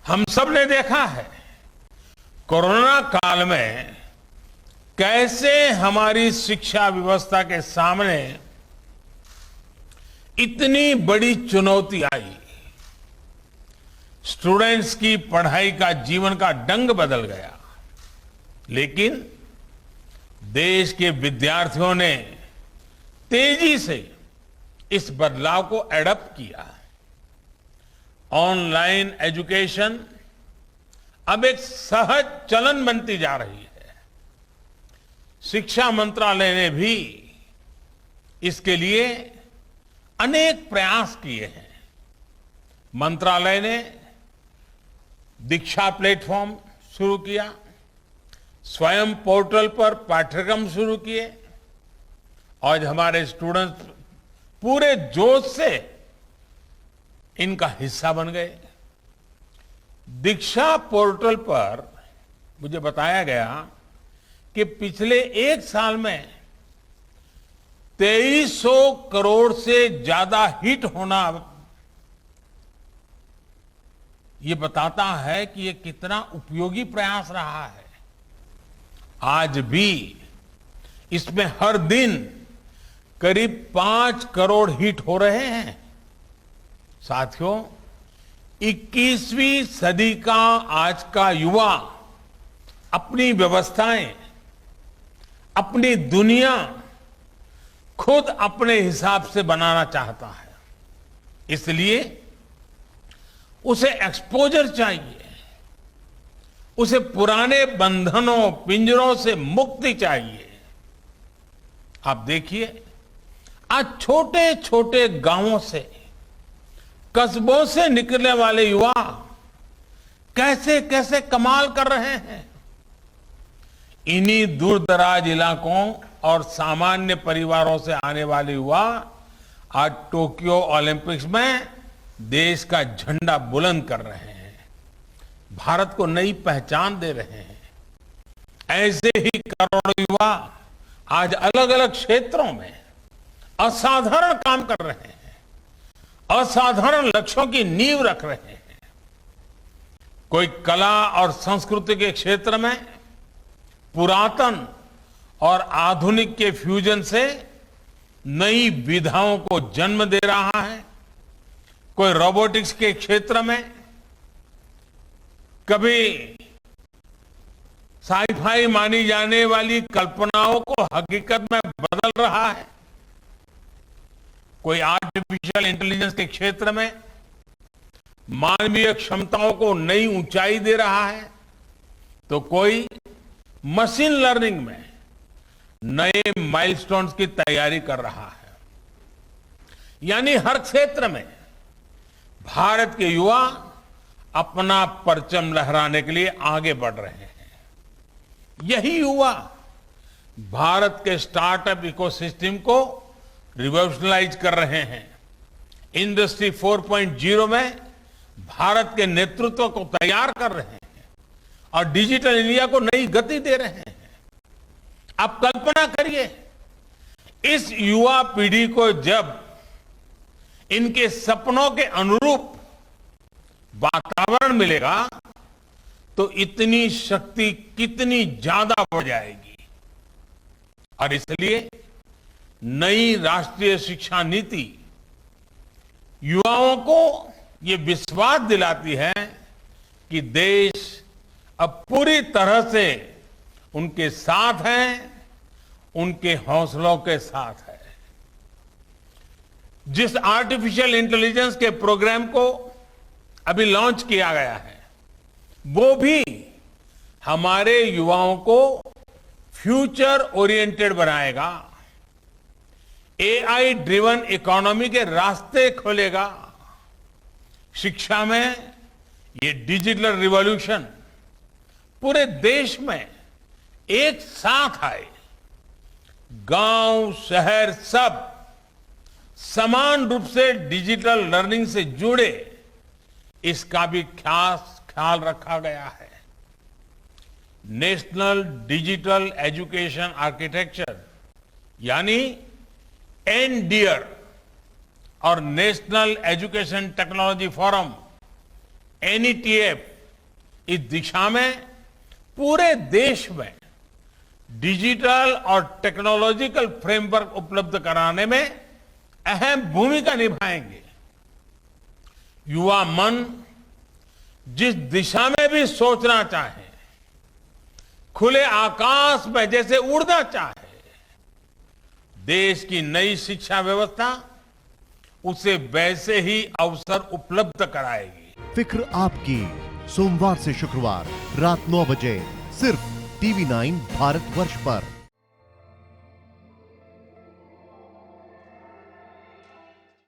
हम सब ने देखा है कोरोना काल में कैसे हमारी शिक्षा व्यवस्था के सामने इतनी बड़ी चुनौती आई। स्टूडेंट्स की पढ़ाई का जीवन का ढंग बदल गया, लेकिन देश के विद्यार्थियों ने तेजी से इस बदलाव को एडॉप्ट किया। ऑनलाइन एजुकेशन अब एक सहज चलन बनती जा रही है। शिक्षा मंत्रालय ने भी इसके लिए अनेक प्रयास किए हैं। मंत्रालय ने दीक्षा प्लेटफॉर्म शुरू किया, स्वयं पोर्टल पर पाठ्यक्रम शुरू किए और हमारे स्टूडेंट्स पूरे जोश से इनका हिस्सा बन गए। दीक्षा पोर्टल पर मुझे बताया गया कि पिछले एक साल में 2300 करोड़ से ज्यादा हिट होना ये बताता है कि ये कितना उपयोगी प्रयास रहा है। आज भी इसमें हर दिन करीब 5 करोड़ हिट हो रहे हैं। साथियों, 21वीं सदी का आज का युवा अपनी व्यवस्थाएं, अपनी दुनिया खुद अपने हिसाब से बनाना चाहता है। इसलिए उसे एक्सपोजर चाहिए, उसे पुराने बंधनों पिंजरों से मुक्ति चाहिए। आप देखिए, आज छोटे छोटे गांवों से, कस्बों से निकलने वाले युवा कैसे कैसे कमाल कर रहे हैं। इन्हीं दूर दराज इलाकों और सामान्य परिवारों से आने वाले युवा आज टोक्यो ओलंपिक्स में देश का झंडा बुलंद कर रहे हैं, भारत को नई पहचान दे रहे हैं। ऐसे ही करोड़ों युवा आज अलग अलग क्षेत्रों में असाधारण काम कर रहे हैं, असाधारण लक्ष्यों की नींव रख रहे हैं। कोई कला और संस्कृति के क्षेत्र में पुरातन और आधुनिक के फ्यूजन से नई विधाओं को जन्म दे रहा है। कोई रोबोटिक्स के क्षेत्र में कभी साइफाई मानी जाने वाली कल्पनाओं को हकीकत में बदल रहा है। कोई आर्टिफिशियल इंटेलिजेंस के क्षेत्र में मानवीय क्षमताओं को नई ऊंचाई दे रहा है, तो कोई मशीन लर्निंग में नए माइलस्टोन्स की तैयारी कर रहा है। यानी हर क्षेत्र में भारत के युवा अपना परचम लहराने के लिए आगे बढ़ रहे हैं। यही युवा भारत के स्टार्टअप इकोसिस्टम को रिवॉल्यूशनलाइज कर रहे हैं। इंडस्ट्री 4.0 में भारत के नेतृत्व को तैयार कर रहे हैं और डिजिटल इंडिया को नई गति दे रहे हैं। आप कल्पना करिए, इस युवा पीढ़ी को जब इनके सपनों के अनुरूप वातावरण मिलेगा तो इतनी शक्ति कितनी ज्यादा बढ़ जाएगी। और इसलिए नई राष्ट्रीय शिक्षा नीति युवाओं को ये विश्वास दिलाती है कि देश अब पूरी तरह से उनके साथ है, उनके हौसलों के साथ है। जिस आर्टिफिशियल इंटेलिजेंस के प्रोग्राम को अभी लॉन्च किया गया है, वो भी हमारे युवाओं को फ्यूचर ओरिएंटेड बनाएगा, एआई ड्रिवन इकोनॉमी के रास्ते खोलेगा। शिक्षा में ये डिजिटल रिवॉल्यूशन पूरे देश में एक साथ आए, गांव शहर सब समान रूप से डिजिटल लर्निंग से जुड़े, इसका भी ख्याल रखा गया है। नेशनल डिजिटल एजुकेशन आर्किटेक्चर यानी एनडीआर और national education technology forum NETF इस दिशा में पूरे देश में डिजिटल और टेक्नोलॉजिकल फ्रेमवर्क उपलब्ध कराने में अहम भूमिका निभाएंगे। युवा मन जिस दिशा में भी सोचना चाहे, खुले आकाश में जैसे उड़ना चाहे, देश की नई शिक्षा व्यवस्था उसे वैसे ही अवसर उपलब्ध कराएगी। फिक्र आपकी, सोमवार से शुक्रवार रात 9 बजे सिर्फ टीवी 9 भारतवर्ष पर।